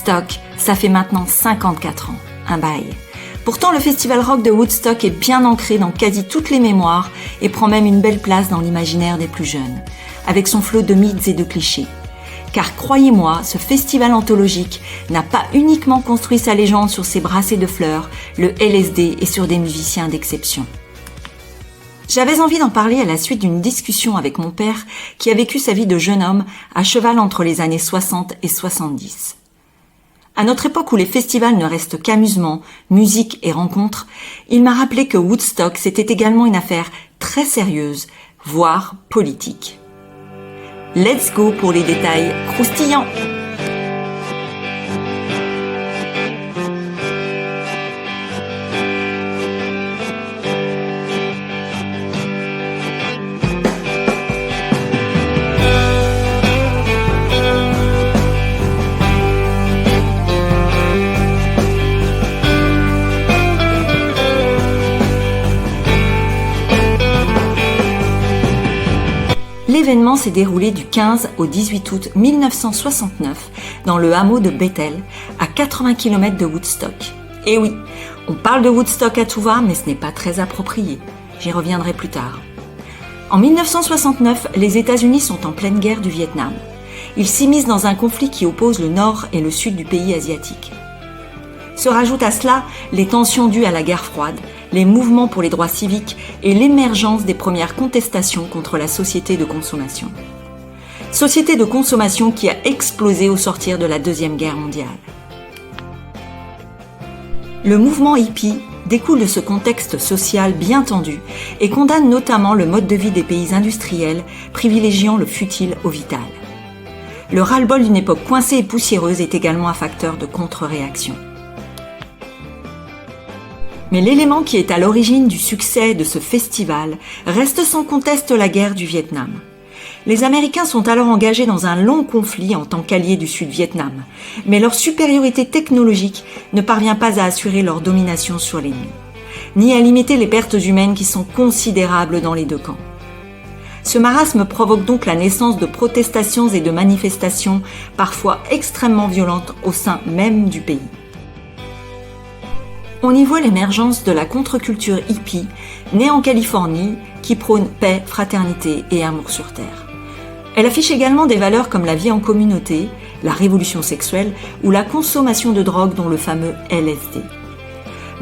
Woodstock, ça fait maintenant 54 ans, un bail. Pourtant, le festival rock de Woodstock est bien ancré dans quasi toutes les mémoires et prend même une belle place dans l'imaginaire des plus jeunes, avec son flot de mythes et de clichés. Car croyez-moi, ce festival anthologique n'a pas uniquement construit sa légende sur ses brassées de fleurs, le LSD et sur des musiciens d'exception. J'avais envie d'en parler à la suite d'une discussion avec mon père qui a vécu sa vie de jeune homme à cheval entre les années 60 et 70. À notre époque où les festivals ne restent qu'amusement, musique et rencontres, il m'a rappelé que Woodstock c'était également une affaire très sérieuse, voire politique. Let's go pour les détails croustillants. L'événement s'est déroulé du 15 au 18 août 1969 dans le hameau de Bethel, à 80 km de Woodstock. Et oui, on parle de Woodstock à tout va, mais ce n'est pas très approprié. J'y reviendrai plus tard. En 1969, les États-Unis sont en pleine guerre du Vietnam. Ils s'immiscent dans un conflit qui oppose le nord et le sud du pays asiatique. Se rajoutent à cela les tensions dues à la guerre froide, les mouvements pour les droits civiques et l'émergence des premières contestations contre la société de consommation. Société de consommation qui a explosé au sortir de la Deuxième Guerre mondiale. Le mouvement hippie découle de ce contexte social bien tendu et condamne notamment le mode de vie des pays industriels, privilégiant le futile au vital. Le ras-le-bol d'une époque coincée et poussiéreuse est également un facteur de contre-réaction. Mais l'élément qui est à l'origine du succès de ce festival reste sans conteste la guerre du Vietnam. Les Américains sont alors engagés dans un long conflit en tant qu'alliés du Sud-Vietnam, mais leur supériorité technologique ne parvient pas à assurer leur domination sur l'ennemi, ni à limiter les pertes humaines qui sont considérables dans les deux camps. Ce marasme provoque donc la naissance de protestations et de manifestations parfois extrêmement violentes au sein même du pays. On y voit l'émergence de la contre-culture hippie, née en Californie, qui prône paix, fraternité et amour sur Terre. Elle affiche également des valeurs comme la vie en communauté, la révolution sexuelle ou la consommation de drogue dont le fameux LSD.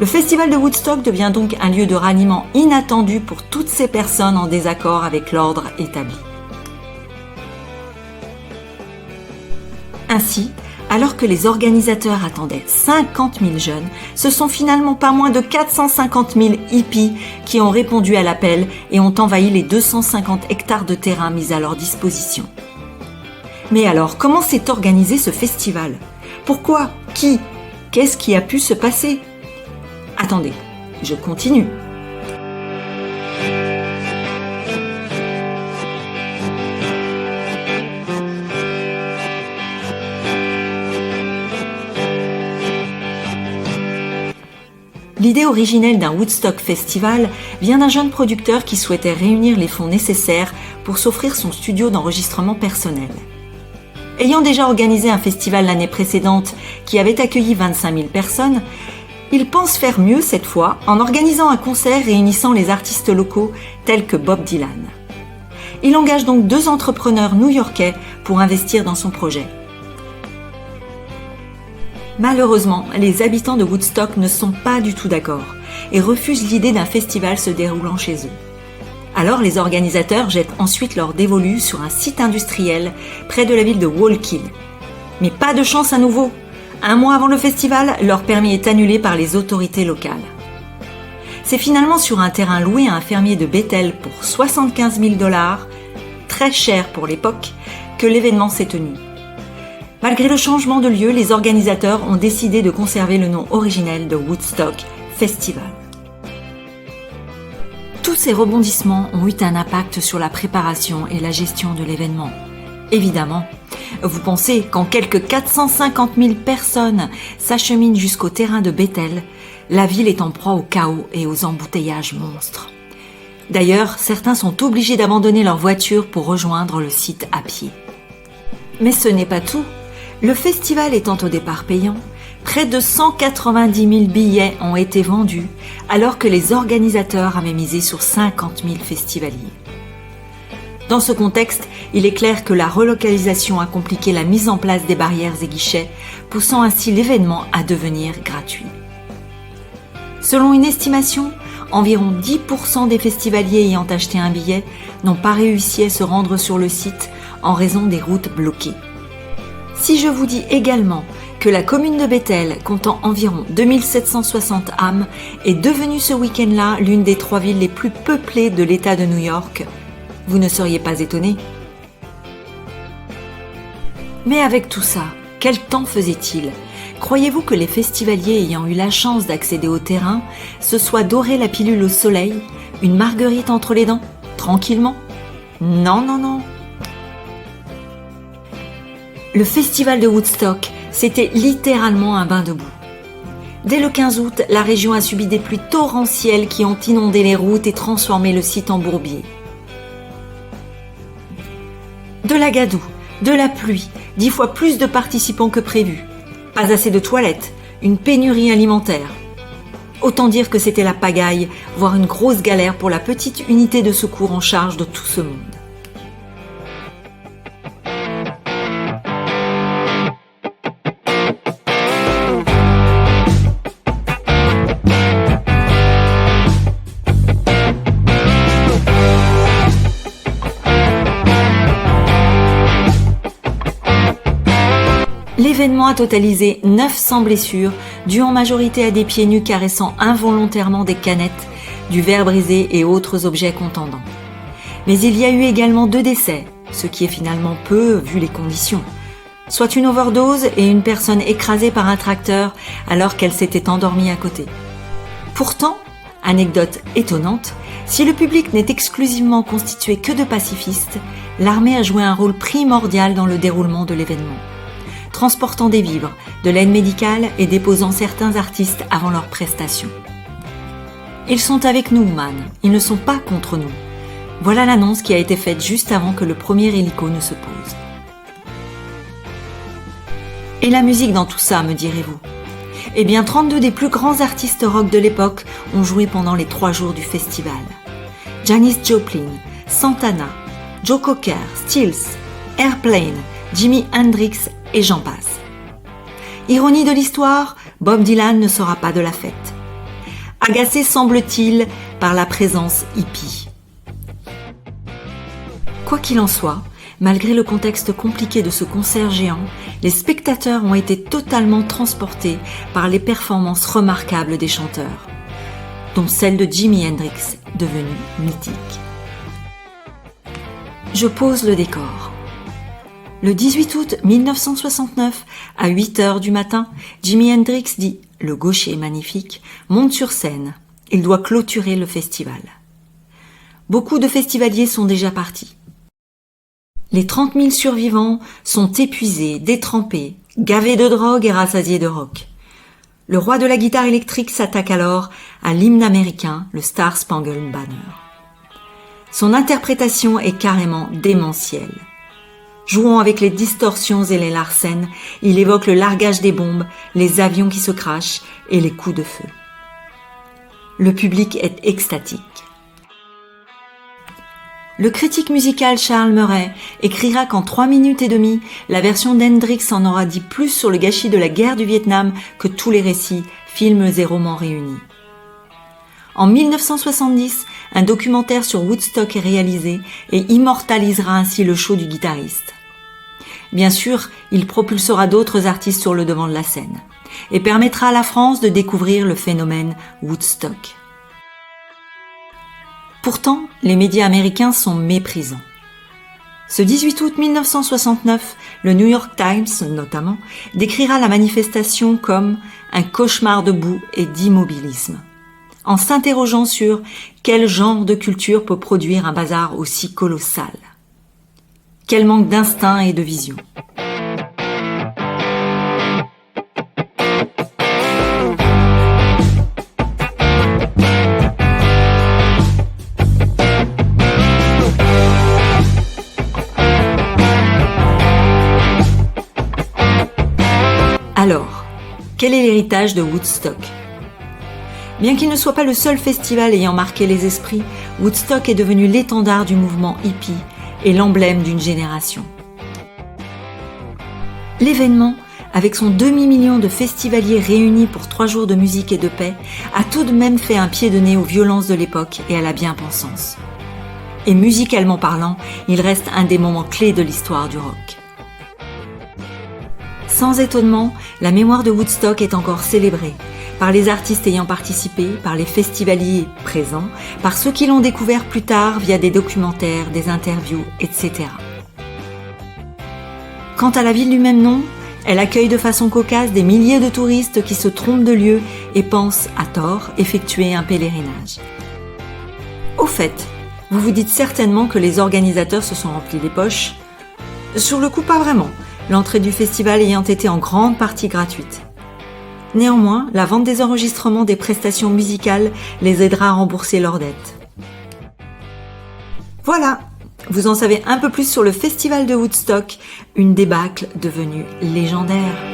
Le festival de Woodstock devient donc un lieu de ralliement inattendu pour toutes ces personnes en désaccord avec l'ordre établi. Ainsi, alors que les organisateurs attendaient 50 000 jeunes, ce sont finalement pas moins de 450 000 hippies qui ont répondu à l'appel et ont envahi les 250 hectares de terrain mis à leur disposition. Mais alors, comment s'est organisé ce festival ? Pourquoi ? Qui ? Qu'est-ce qui a pu se passer ? Attendez, je continue. L'idée originelle d'un Woodstock Festival vient d'un jeune producteur qui souhaitait réunir les fonds nécessaires pour s'offrir son studio d'enregistrement personnel. Ayant déjà organisé un festival l'année précédente qui avait accueilli 25 000 personnes, il pense faire mieux cette fois en organisant un concert réunissant les artistes locaux tels que Bob Dylan. Il engage donc 2 entrepreneurs new-yorkais pour investir dans son projet. Malheureusement, les habitants de Woodstock ne sont pas du tout d'accord et refusent l'idée d'un festival se déroulant chez eux. Alors les organisateurs jettent ensuite leur dévolu sur un site industriel près de la ville de Wallkill. Mais pas de chance à nouveau. 1 mois avant le festival, leur permis est annulé par les autorités locales. C'est finalement sur un terrain loué à un fermier de Bethel pour 75 000 $, très cher pour l'époque, que l'événement s'est tenu. Malgré le changement de lieu, les organisateurs ont décidé de conserver le nom originel de Woodstock Festival. Tous ces rebondissements ont eu un impact sur la préparation et la gestion de l'événement. Évidemment, vous pensez quand quelques 450 000 personnes s'acheminent jusqu'au terrain de Bethel, la ville est en proie au chaos et aux embouteillages monstres. D'ailleurs, certains sont obligés d'abandonner leur voiture pour rejoindre le site à pied. Mais ce n'est pas tout. Le festival étant au départ payant, près de 190 000 billets ont été vendus alors que les organisateurs avaient misé sur 50 000 festivaliers. Dans ce contexte, il est clair que la relocalisation a compliqué la mise en place des barrières et guichets, poussant ainsi l'événement à devenir gratuit. Selon une estimation, environ 10% des festivaliers ayant acheté un billet n'ont pas réussi à se rendre sur le site en raison des routes bloquées. Si je vous dis également que la commune de Bethel, comptant environ 2760 âmes, est devenue ce week-end-là l'une des 3 villes les plus peuplées de l'État de New York, vous ne seriez pas étonné. Mais avec tout ça, quel temps faisait-il ? Croyez-vous que les festivaliers ayant eu la chance d'accéder au terrain se soient dorés la pilule au soleil, une marguerite entre les dents, tranquillement ? Non, non, non. Le festival de Woodstock, c'était littéralement un bain de boue. Dès le 15 août, la région a subi des pluies torrentielles qui ont inondé les routes et transformé le site en bourbier. De la gadoue, de la pluie, 10 fois plus de participants que prévu. Pas assez de toilettes, une pénurie alimentaire. Autant dire que c'était la pagaille, voire une grosse galère pour la petite unité de secours en charge de tout ce monde. L'événement a totalisé 900 blessures, dues en majorité à des pieds nus caressant involontairement des canettes, du verre brisé et autres objets contendants. Mais il y a eu également 2 décès, ce qui est finalement peu vu les conditions. Soit une overdose et une personne écrasée par un tracteur alors qu'elle s'était endormie à côté. Pourtant, anecdote étonnante, si le public n'est exclusivement constitué que de pacifistes, l'armée a joué un rôle primordial dans le déroulement de l'événement, transportant des vivres, de l'aide médicale et déposant certains artistes avant leur prestation. Ils sont avec nous, man, ils ne sont pas contre nous. Voilà l'annonce qui a été faite juste avant que le premier hélico ne se pose. Et la musique dans tout ça, me direz-vous ? Eh bien, 32 des plus grands artistes rock de l'époque ont joué pendant les 3 jours du festival. Janis Joplin, Santana, Joe Cocker, Stills, Airplane, Jimi Hendrix et j'en passe. Ironie de l'histoire, Bob Dylan ne sera pas de la fête. Agacé semble-t-il par la présence hippie. Quoi qu'il en soit, malgré le contexte compliqué de ce concert géant, les spectateurs ont été totalement transportés par les performances remarquables des chanteurs, dont celle de Jimi Hendrix, devenu mythique. Je pose le décor. Le 18 août 1969, à 8h du matin, Jimi Hendrix dit « Le gaucher magnifique » monte sur scène. Il doit clôturer le festival. Beaucoup de festivaliers sont déjà partis. Les 30 000 survivants sont épuisés, détrempés, gavés de drogue et rassasiés de rock. Le roi de la guitare électrique s'attaque alors à l'hymne américain, le Star Spangled Banner. Son interprétation est carrément démentielle. Jouant avec les distorsions et les larcènes, il évoque le largage des bombes, les avions qui se crachent et les coups de feu. Le public est extatique. Le critique musical Charles Murray écrira qu'en 3 minutes et demie, la version d'Hendrix en aura dit plus sur le gâchis de la guerre du Vietnam que tous les récits, films et romans réunis. En 1970, un documentaire sur Woodstock est réalisé et immortalisera ainsi le show du guitariste. Bien sûr, il propulsera d'autres artistes sur le devant de la scène et permettra à la France de découvrir le phénomène Woodstock. Pourtant, les médias américains sont méprisants. Ce 18 août 1969, le New York Times, notamment, décrira la manifestation comme un cauchemar de boue et d'immobilisme, en s'interrogeant sur quel genre de culture peut produire un bazar aussi colossal. Quel manque d'instinct et de vision. Quel est l'héritage de Woodstock ? Bien qu'il ne soit pas le seul festival ayant marqué les esprits, Woodstock est devenu l'étendard du mouvement hippie et l'emblème d'une génération. L'événement, avec son demi-million de festivaliers réunis pour 3 jours de musique et de paix, a tout de même fait un pied de nez aux violences de l'époque et à la bien-pensance. Et musicalement parlant, il reste un des moments clés de l'histoire du rock. Sans étonnement, la mémoire de Woodstock est encore célébrée, par les artistes ayant participé, par les festivaliers présents, par ceux qui l'ont découvert plus tard via des documentaires, des interviews, etc. Quant à la ville du même nom, elle accueille de façon cocasse des milliers de touristes qui se trompent de lieu et pensent, à tort, effectuer un pèlerinage. Au fait, vous vous dites certainement que les organisateurs se sont remplis les poches. Sur le coup, pas vraiment, l'entrée du festival ayant été en grande partie gratuite. Néanmoins, la vente des enregistrements des prestations musicales les aidera à rembourser leurs dettes. Voilà, vous en savez un peu plus sur le festival de Woodstock, une débâcle devenue légendaire.